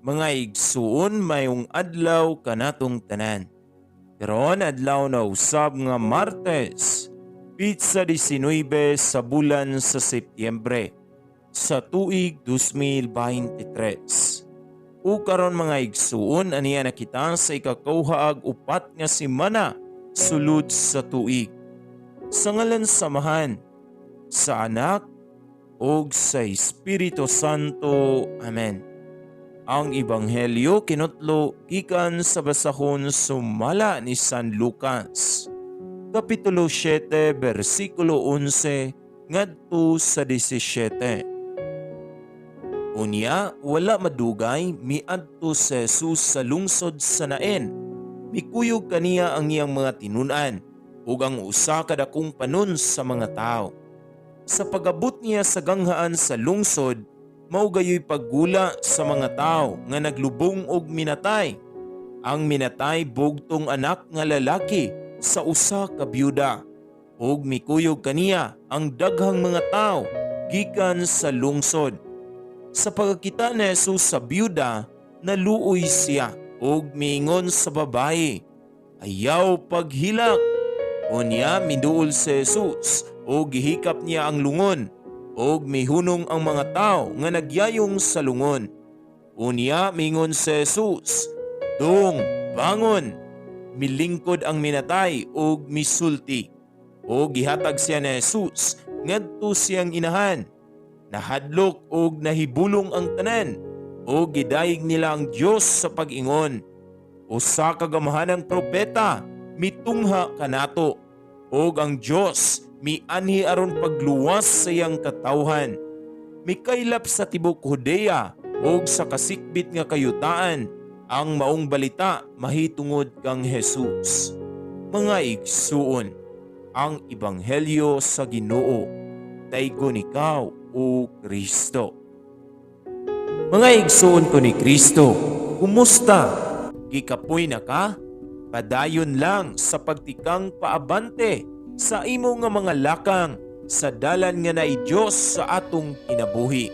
Mga igsuon mayong adlaw kanatong tanan. Karon adlaw na usab nga Martes, Pitsa 19 sa bulan sa Setyembre sa tuig 2023. O karon mga igsuon aniya nakita sa ikakauhaag upat nga semana sulod sa tuig. Sa ngalan samahan sa Anak ug sa Espiritu Santo. Amen. Ang Ebanghelyo kinutlo gikan sa basahon sumala ni San Lucas, Kapitulo 7, versikulo 11 ngadto sa 17. Unya, wala madugay miadto si Jesus sa lungsod sa Nain. Mikuyog kaniya ang iyang mga tinun-an ug ang usa ka dakong panon sa mga tao. Sa pagabot niya sa ganghaan sa lungsod, maugayoy paggula sa mga tao nga naglubong og minatay. Ang minatay bugtong anak nga lalaki sa usa ka byuda. Og mikuyog kaniya ang daghang mga tao gikan sa lungsod. Sa pagkakita ni Jesus sa byuda, naluoy siya og miingon sa babaye, "Ayaw paghilak." Unya miduol si Jesus og gihikap niya ang lungon. Og mihunong ang mga tao nga nagyayong sa lungon. Unya mingon si Jesus, "Dong, bangon!" Milingkod ang minatay og misulti. Og gihatag siya ni Jesus ngadto siyang inahan. Nahadlok og nahibulong ang tanan. Og gidayeg nila ang Dios sa pag-ingon, "Usa ka gamahanang propeta mitungha kanato." Og ang Dios mianhi aron pagluwas sa iyang katawhan. Mikaylap sa tibok Judea ug sa kasikbit nga kayutaan ang maong balita mahitungod kang Jesus. Mga igsuon, ang Ebanghelyo sa Ginoo. Daygon ikaw, o Kristo. Mga igsuon ko ni Kristo, kumusta? Gikapoy na ka? Padayon lang sa pagtikang paabante sa imo nga mga lakang sa dalan nga naay Dios sa atong kinabuhi.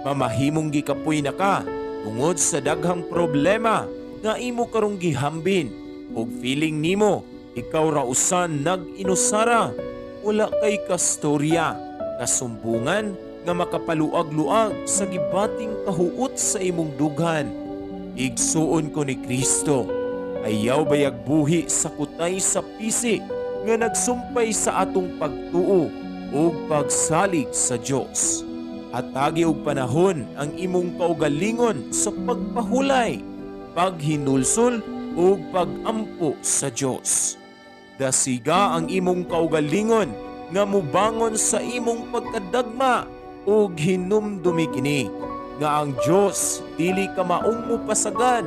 Mamahimong gikapoy na ka tungod sa daghang problema nga imo karong gihambin ug feeling nimo ikaw ra usan nag-inusara. Wala kay kastorya, kasumbungan nga makapaluag-luag sa gibating kahuot sa imong dughan. Igsuon ko ni Kristo, ayaw bayag buhi sa kutay sa pisi nga nagsumpay sa atong pagtuo o pagsalig sa Dios. Atagi og panahon ang imong kaugalingon sa pagpahulay, paghinulsol o pagampo sa Dios. Dasiga ang imong kaugalingon nga mubangon sa imong pagkadagma ug hinumdumi kini nga ang Dios dili ka maong mupasagad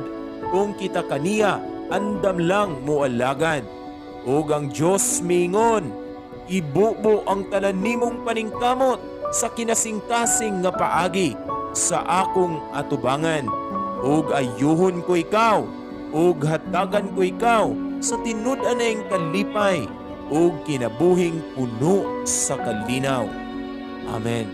kung kita kaniya andam lang moalagad. Ug ang Dios mingon, ibubo ang tanan nimong paningkamot sa kinasingkasing nga paagi sa akong atubangan. Ug ayuhon ko ikaw, ug hatagan ko ikaw sa tinud-anay kalipay ug kinabuhing puno sa kalinaw. Amen.